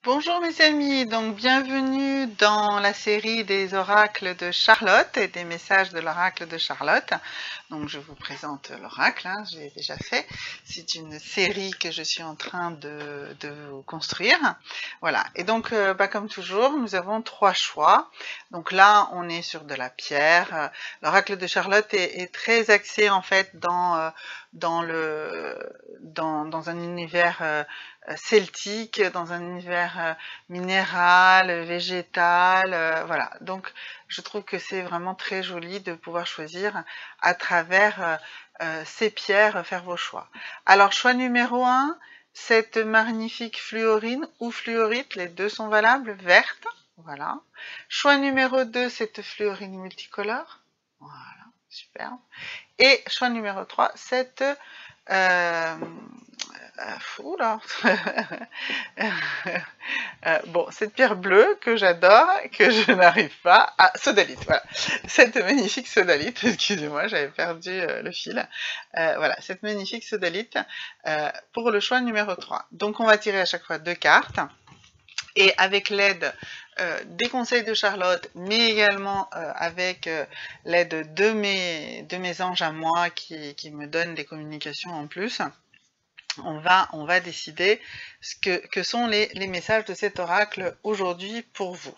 Bonjour mes amis, donc bienvenue dans la série des oracles de Charlotte et des messages de l'oracle de Charlotte. Donc je vous présente l'oracle, je l'ai déjà fait. C'est une série que je suis en train de construire. Voilà, et donc comme toujours, nous avons 3 choix. Donc là, on est sur de la pierre. L'oracle de Charlotte est très axé en fait dans un univers celtique, dans un univers minéral, végétal, voilà. Donc je trouve que c'est vraiment très joli de pouvoir choisir à travers ces pierres, faire vos choix. Alors choix numéro 1, cette magnifique fluorine ou fluorite, les deux sont valables, verte, voilà. Choix numéro 2, cette fluorine multicolore, voilà, super. Et choix numéro 3, cette oula bon, cette pierre bleue que j'adore, que je n'arrive pas à... Sodalite, voilà. Cette magnifique sodalite, excusez-moi, j'avais perdu le fil. Voilà, cette magnifique sodalite pour le choix numéro 3. Donc on va tirer à chaque fois 2 cartes. Et avec l'aide des conseils de Charlotte, mais également avec l'aide de mes anges à moi qui me donnent des communications en plus, on va décider que sont les messages de cet oracle aujourd'hui pour vous.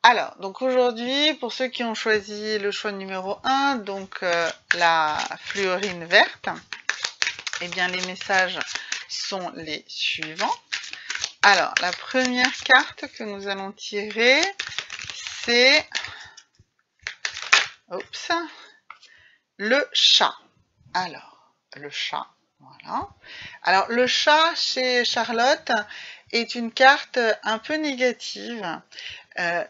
Alors, donc aujourd'hui, pour ceux qui ont choisi le choix numéro 1, donc la fluorine verte, eh bien les messages sont les suivants. Alors, la première carte que nous allons tirer, c'est le chat. Alors, le chat, voilà. Alors, le chat chez Charlotte est une carte un peu négative.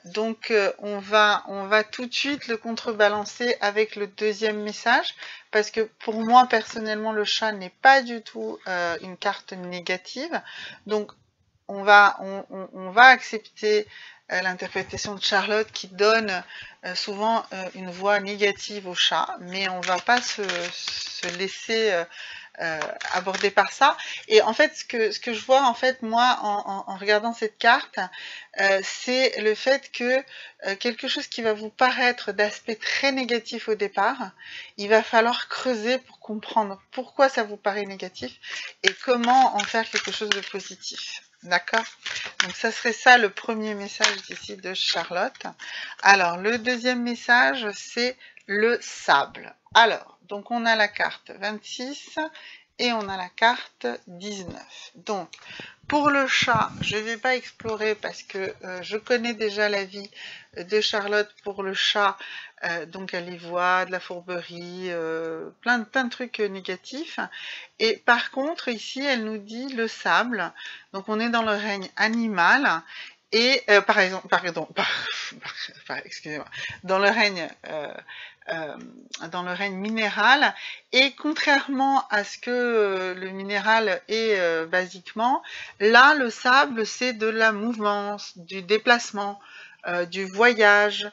Donc, on va tout de suite le contrebalancer avec le deuxième message, parce que pour moi, personnellement, le chat n'est pas du tout une carte négative. Donc, on va accepter l'interprétation de Charlotte qui donne souvent une voix négative au chat, mais on va pas se laisser aborder par ça. Et en fait, ce que je vois en fait moi en regardant cette carte, c'est le fait que quelque chose qui va vous paraître d'aspect très négatif au départ, il va falloir creuser pour comprendre pourquoi ça vous paraît négatif et comment en faire quelque chose de positif. D'accord? Donc ça serait ça le premier message d'ici de Charlotte. Alors le deuxième message, c'est le sable. Alors, donc on a la carte 26 et on a la carte 19. Donc, pour le chat, je ne vais pas explorer parce que je connais déjà l'avis de Charlotte pour le chat. Donc, elle y voit de la fourberie, plein de trucs négatifs. Et par contre, ici, elle nous dit le sable. Donc, on est dans le règne animal. Et, excusez-moi, dans le règne minéral, et contrairement à ce que le minéral est basiquement, là le sable c'est de la mouvance, du déplacement, du voyage,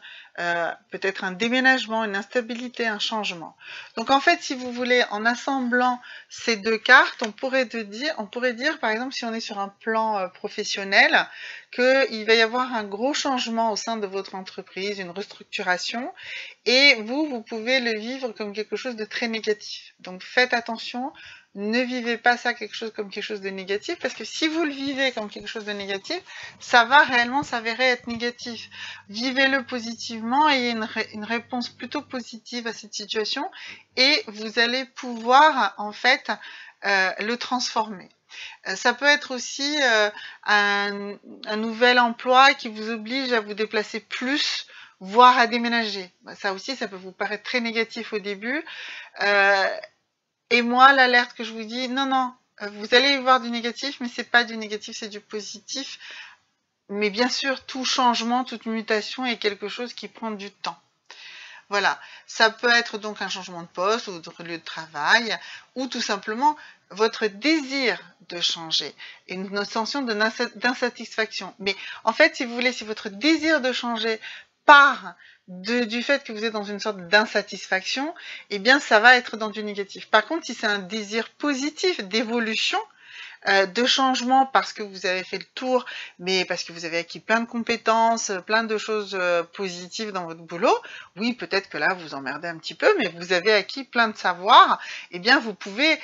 peut-être un déménagement, une instabilité, un changement. Donc en fait, si vous voulez, en assemblant ces deux cartes, on pourrait dire par exemple, si on est sur un plan professionnel, qu'il va y avoir un gros changement au sein de votre entreprise, une restructuration, et vous pouvez le vivre comme quelque chose de très négatif. Donc faites attention, ne vivez pas ça comme quelque chose de négatif, parce que si vous le vivez comme quelque chose de négatif, ça va réellement s'avérer être négatif. Vivez-le positivement, ayez une réponse plutôt positive à cette situation, et vous allez pouvoir en fait le transformer. Ça peut être aussi un nouvel emploi qui vous oblige à vous déplacer plus, voire à déménager. Ça aussi, ça peut vous paraître très négatif au début. Et moi, l'alerte que je vous dis, non, vous allez y voir du négatif, mais c'est pas du négatif, c'est du positif. Mais bien sûr, tout changement, toute mutation est quelque chose qui prend du temps. Voilà, ça peut être donc un changement de poste ou de lieu de travail, ou tout simplement votre désir de changer, une sensation d'insatisfaction. Mais en fait, si vous voulez, si votre désir de changer part du fait que vous êtes dans une sorte d'insatisfaction, eh bien ça va être dans du négatif. Par contre, si c'est un désir positif d'évolution, de changement parce que vous avez fait le tour, mais parce que vous avez acquis plein de compétences, plein de choses positives dans votre boulot. Oui, peut-être que là, vous emmerdez un petit peu, mais vous avez acquis plein de savoirs. Eh bien, vous pouvez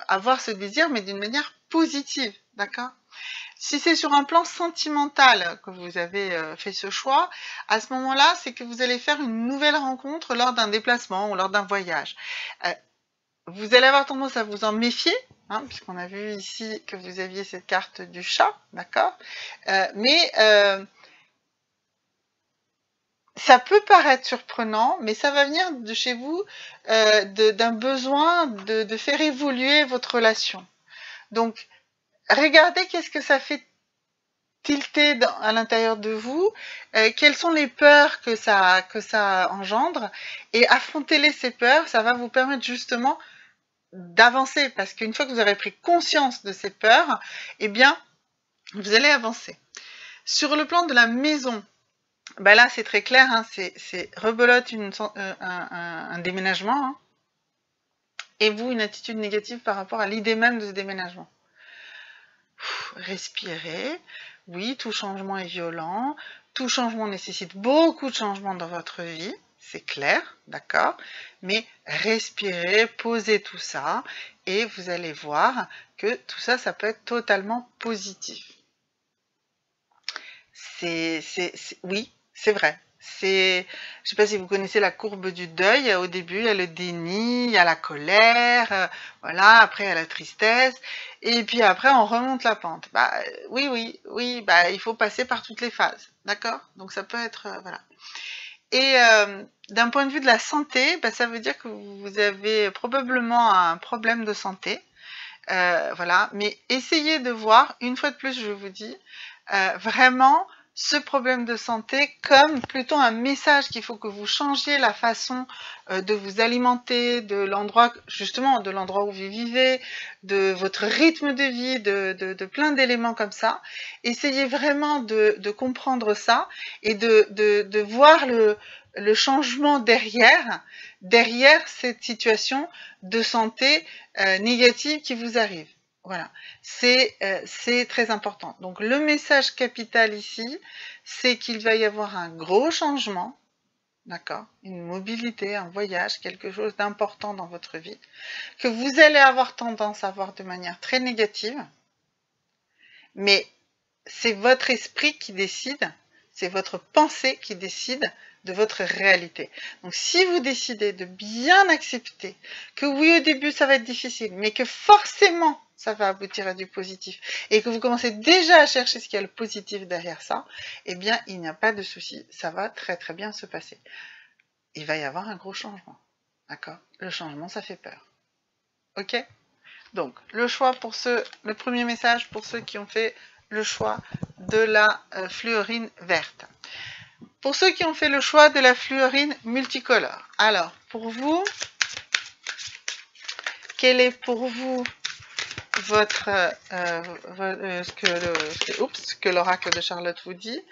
avoir ce désir, mais d'une manière positive, d'accord? Si c'est sur un plan sentimental que vous avez fait ce choix, à ce moment-là, c'est que vous allez faire une nouvelle rencontre lors d'un déplacement ou lors d'un voyage. Vous allez avoir tendance à vous en méfier, hein, puisqu'on a vu ici que vous aviez cette carte du chat, d'accord? Mais ça peut paraître surprenant, mais ça va venir de chez vous d'un besoin de faire évoluer votre relation. Donc, regardez qu'est-ce que ça fait tilter à l'intérieur de vous, quelles sont les peurs que ça engendre, et affrontez-les ces peurs, ça va vous permettre justement d'avancer, parce qu'une fois que vous aurez pris conscience de ces peurs, eh bien, vous allez avancer. Sur le plan de la maison, ben là c'est très clair, hein, c'est rebelote un déménagement, hein, et vous une attitude négative par rapport à l'idée même de ce déménagement. Respirez. Oui, tout changement est violent, tout changement nécessite beaucoup de changements dans votre vie, c'est clair, d'accord? Mais respirez, posez tout ça, et vous allez voir que tout ça, ça peut être totalement positif. Oui, c'est vrai. Je sais pas si vous connaissez la courbe du deuil. Au début, il y a le déni, il y a la colère, voilà. Après, il y a la tristesse, et puis après, on remonte la pente. Bah oui. Bah il faut passer par toutes les phases, d'accord? Donc ça peut être voilà. Et d'un point de vue de la santé, bah, ça veut dire que vous avez probablement un problème de santé, voilà. Mais essayez de voir, une fois de plus, je vous dis, vraiment ce problème de santé comme plutôt un message qu'il faut que vous changiez la façon de vous alimenter, de l'endroit, justement, de l'endroit où vous vivez, de votre rythme de vie, de plein d'éléments comme ça. Essayez vraiment de comprendre ça et de voir le changement derrière cette situation de santé négative qui vous arrive. Voilà, c'est très important. Donc le message capital ici, c'est qu'il va y avoir un gros changement, d'accord? Une mobilité, un voyage, quelque chose d'important dans votre vie, que vous allez avoir tendance à voir de manière très négative, mais c'est votre esprit qui décide, c'est votre pensée qui décide de votre réalité. Donc si vous décidez de bien accepter que oui, au début ça va être difficile, mais que forcément ça va aboutir à du positif, et que vous commencez déjà à chercher ce qu'il y a le positif derrière ça, eh bien il n'y a pas de souci, ça va très très bien se passer. Il va y avoir un gros changement, d'accord? Le changement, ça fait peur. Ok? Donc le premier message pour ceux qui ont fait le choix de la fluorine verte. Pour ceux qui ont fait le choix de la fluorine multicolore, alors pour vous, quel est pour vous ce que l'oracle de Charlotte vous dit?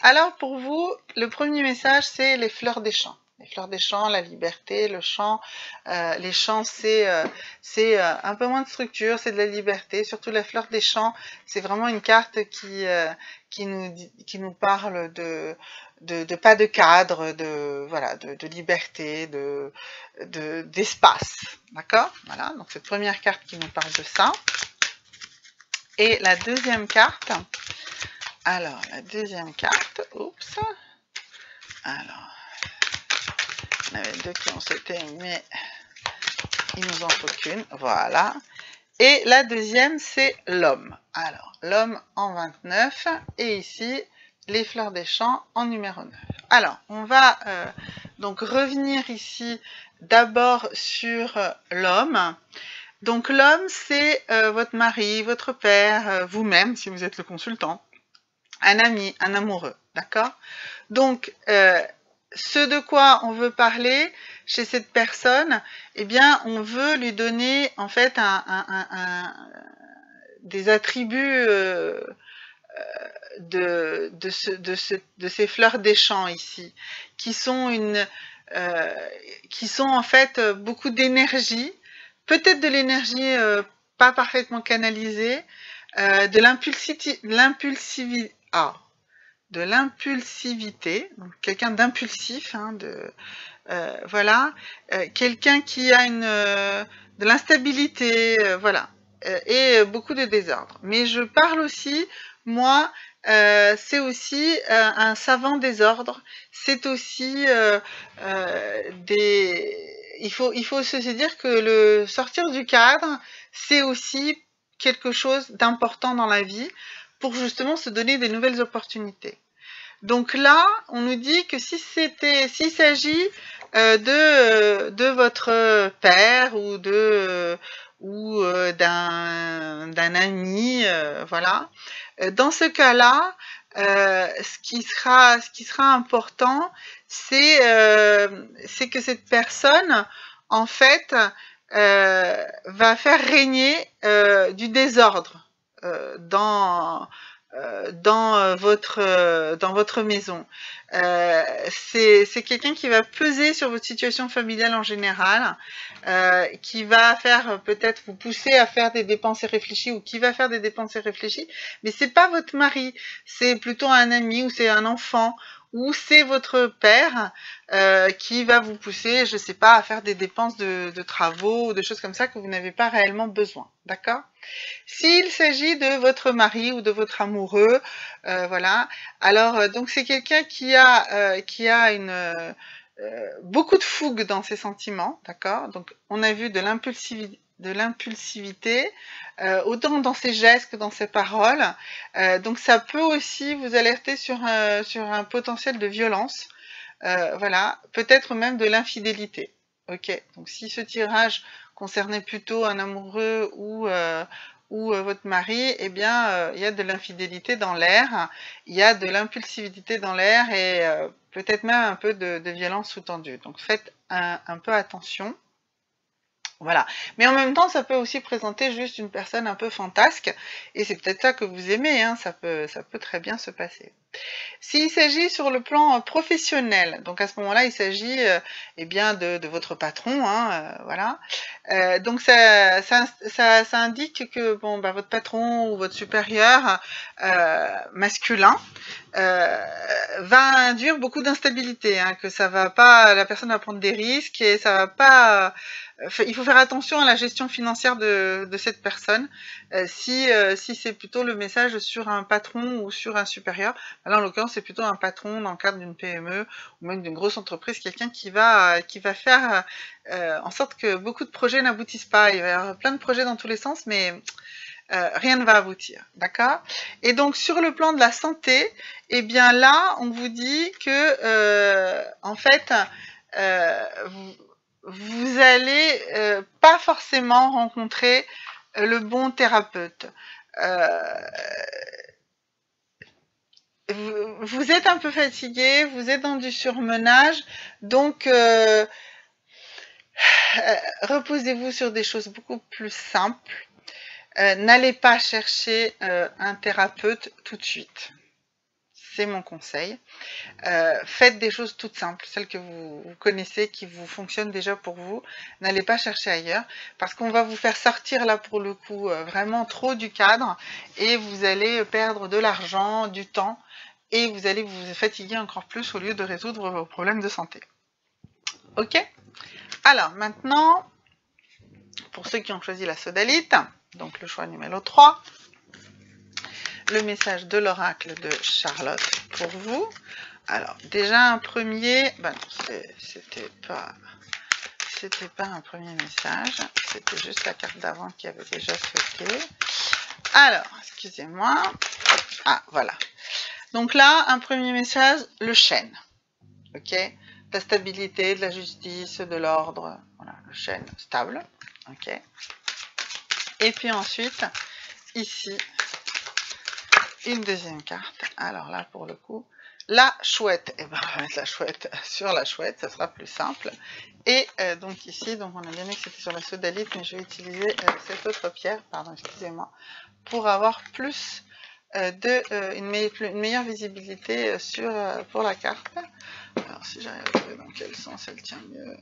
Alors pour vous, le premier message, c'est les fleurs des champs. Les fleurs des champs, la liberté, le chant. Les champs, c'est un peu moins de structure, c'est de la liberté. Surtout la fleur des champs, c'est vraiment une carte qui nous parle de pas de cadre, de liberté, d'espace. D'accord? Voilà, donc cette première carte qui nous parle de ça. Et la deuxième carte, alors la deuxième carte, oups, alors, on avait deux qui ont sauté, mais il nous en faut qu'une, voilà. Et la deuxième, c'est l'homme. Alors, l'homme en 29, et ici, les fleurs des champs en numéro 9. Alors, on va donc revenir ici d'abord sur l'homme. Donc l'homme, c'est votre mari, votre père, vous-même, si vous êtes le consultant, un ami, un amoureux, d'accord? Donc, ce de quoi on veut parler chez cette personne, eh bien, on veut lui donner, en fait, des attributs de ces fleurs des champs ici, qui sont en fait beaucoup d'énergie, peut-être de l'énergie pas parfaitement canalisé, de l'impulsivité, donc quelqu'un d'impulsif, hein, voilà, quelqu'un qui a de l'instabilité, voilà, et beaucoup de désordre. Mais je parle aussi, moi, c'est aussi un savant désordre, c'est aussi il faut se dire que le sortir du cadre, c'est aussi quelque chose d'important dans la vie pour justement se donner des nouvelles opportunités. Donc là, on nous dit que s'il s'agit de votre père ou d'un ami, voilà. Dans ce cas-là, ce qui sera important, c'est que cette personne, en fait, va faire régner du désordre dans votre maison. C'est quelqu'un qui va peser sur votre situation familiale en général, qui va faire peut-être vous pousser à faire des dépenses irréfléchies ou qui va faire des dépenses irréfléchies, mais c'est pas votre mari, c'est plutôt un ami ou c'est un enfant ou c'est votre père qui va vous pousser, je sais pas, à faire des dépenses de travaux ou de choses comme ça que vous n'avez pas réellement besoin, d'accord ? S'il s'agit de votre mari ou de votre amoureux, voilà. Alors, donc c'est quelqu'un qui a beaucoup de fougue dans ses sentiments, d'accord. Donc, on a vu de l'impulsivité, autant dans ses gestes que dans ses paroles. Donc, ça peut aussi vous alerter sur un potentiel de violence, voilà, peut-être même de l'infidélité. Ok. Donc, si ce tirage concernait plutôt un amoureux ou votre mari, eh bien, il y a de l'infidélité dans l'air, il y a de l'impulsivité dans l'air et peut-être même un peu de violence sous-tendue. Donc faites un peu attention. Voilà. Mais en même temps, ça peut aussi présenter juste une personne un peu fantasque, et c'est peut-être ça que vous aimez, hein, ça peut très bien se passer. S'il s'agit sur le plan professionnel, donc à ce moment-là, il s'agit eh bien de votre patron, hein, voilà. Donc ça indique que bon, bah, votre patron ou votre supérieur masculin va induire beaucoup d'instabilité, hein, que ça va pas, la personne va prendre des risques et ça va pas. Il faut faire attention à la gestion financière de cette personne. Si c'est plutôt le message sur un patron ou sur un supérieur, là en l'occurrence c'est plutôt un patron dans le cadre d'une PME ou même d'une grosse entreprise, quelqu'un qui va faire en sorte que beaucoup de projets n'aboutissent pas. Il va y avoir plein de projets dans tous les sens, mais rien ne va aboutir, d'accord? Et donc sur le plan de la santé, eh bien là on vous dit que en fait vous allez pas forcément rencontrer le bon thérapeute. Vous êtes un peu fatigué, vous êtes dans du surmenage, donc reposez-vous sur des choses beaucoup plus simples. N'allez pas chercher un thérapeute tout de suite. C'est mon conseil. Faites des choses toutes simples, celles que vous connaissez, qui vous fonctionnent déjà pour vous. N'allez pas chercher ailleurs, parce qu'on va vous faire sortir là pour le coup vraiment trop du cadre, et vous allez perdre de l'argent, du temps, et vous allez vous fatiguer encore plus au lieu de résoudre vos problèmes de santé. Ok ? Alors maintenant, pour ceux qui ont choisi la sodalite, donc le choix numéro 3, le message de l'oracle de Charlotte pour vous. Alors, déjà un premier, ben non, c'était pas un premier message, c'était juste la carte d'avant qui avait déjà sauté. Alors, excusez-moi. Ah, voilà. Donc là, un premier message, le chêne. Ok ? De la stabilité, de la justice, de l'ordre. Voilà, le chêne stable. Ok ? Et puis ensuite, ici, une deuxième carte. Alors là, pour le coup, la chouette. Et ben, on va mettre la chouette sur la chouette, ça sera plus simple. Et donc ici, donc on a bien vu que c'était sur la sodalite, mais je vais utiliser cette autre pierre, pardon, excusez-moi, pour avoir plus une meilleure visibilité pour la carte. Alors si j'arrive à trouver dans quel sens elle tient mieux.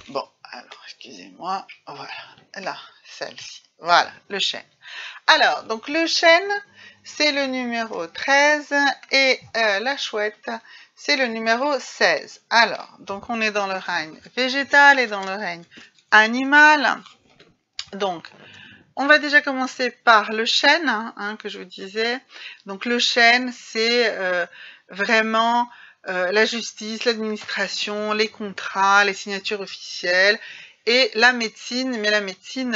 Bon, alors excusez-moi, voilà, là, celle-ci. Voilà, le chêne. Alors, donc le chêne, c'est le numéro 13 et la chouette, c'est le numéro 16. Alors, donc on est dans le règne végétal et dans le règne animal. Donc, on va déjà commencer par le chêne, que je vous disais. Donc le chêne, c'est vraiment la justice, l'administration, les contrats, les signatures officielles et la médecine, mais la médecine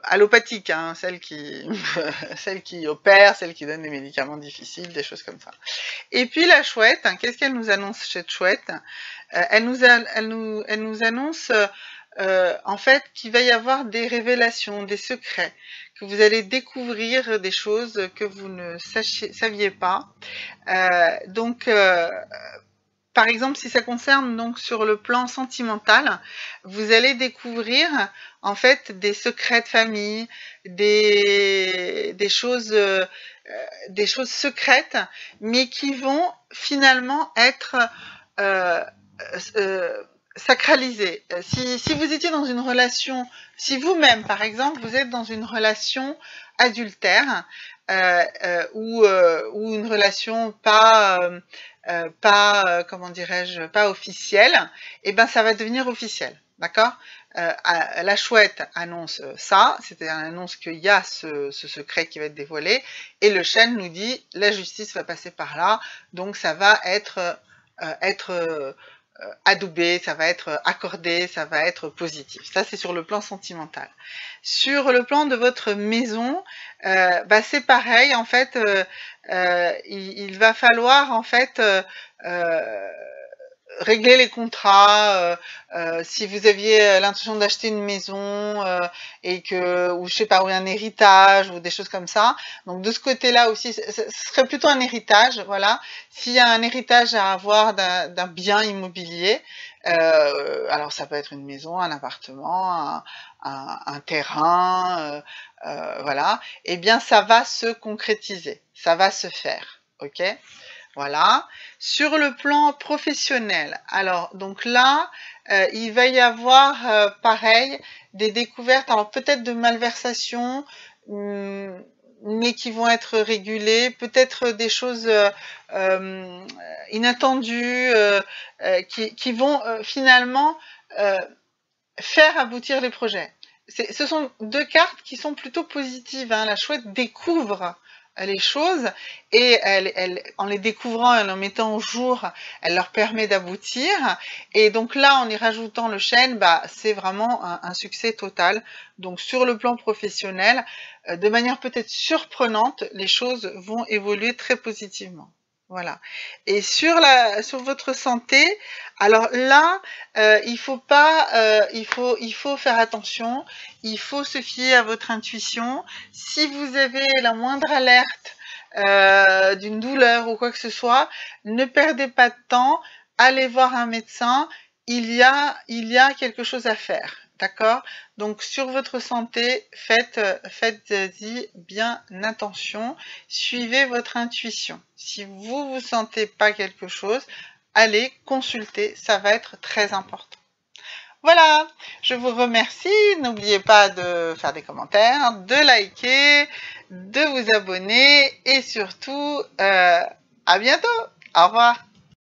allopathique, celle qui celle qui opère, celle qui donne des médicaments difficiles, des choses comme ça. Et puis la chouette, qu'est-ce qu'elle nous annonce cette chouette? Elle nous annonce en fait qu'il va y avoir des révélations, des secrets, que vous allez découvrir des choses que vous ne saviez pas. Par exemple, si ça concerne donc sur le plan sentimental, vous allez découvrir en fait des secrets de famille, des choses secrètes, mais qui vont finalement être sacralisées. Si vous étiez dans une relation, si vous-même par exemple vous êtes dans une relation adultère ou une relation comment dirais-je, pas officielle, et ben ça va devenir officiel, d'accord? La chouette annonce ça, c'est-à-dire elle annonce qu'il y a ce secret qui va être dévoilé, et le chêne nous dit la justice va passer par là, donc ça va être adoubé, ça va être accordé, ça va être positif. Ça, c'est sur le plan sentimental. Sur le plan de votre maison, c'est pareil, en fait, il va falloir, en fait, régler les contrats, si vous aviez l'intention d'acheter une maison ou je sais pas, ou un héritage ou des choses comme ça. Donc de ce côté-là aussi, ce serait plutôt un héritage, voilà. S'il y a un héritage à avoir d'un bien immobilier, alors ça peut être une maison, un appartement, un terrain, voilà. Eh bien, ça va se concrétiser, ça va se faire, ok ? Voilà. Sur le plan professionnel, alors donc là, il va y avoir pareil des découvertes, alors peut-être de malversations, mais qui vont être régulées, peut-être des choses inattendues qui vont finalement faire aboutir les projets. Ce sont deux cartes qui sont plutôt positives. La chouette découvre les choses et en les découvrant et en les mettant au jour, elle leur permet d'aboutir. Et donc là, en y rajoutant le chêne, c'est vraiment un succès total. Donc sur le plan professionnel, de manière peut-être surprenante, les choses vont évoluer très positivement. Voilà. Et sur votre santé, alors là, il faut faire attention, il faut se fier à votre intuition. Si vous avez la moindre alerte d'une douleur ou quoi que ce soit, ne perdez pas de temps, allez voir un médecin, il y a quelque chose à faire. D'accord? Donc sur votre santé, faites-y bien attention, suivez votre intuition. Si vous sentez pas quelque chose, allez consulter, ça va être très important. Voilà, je vous remercie, n'oubliez pas de faire des commentaires, de liker, de vous abonner et surtout, à bientôt, au revoir.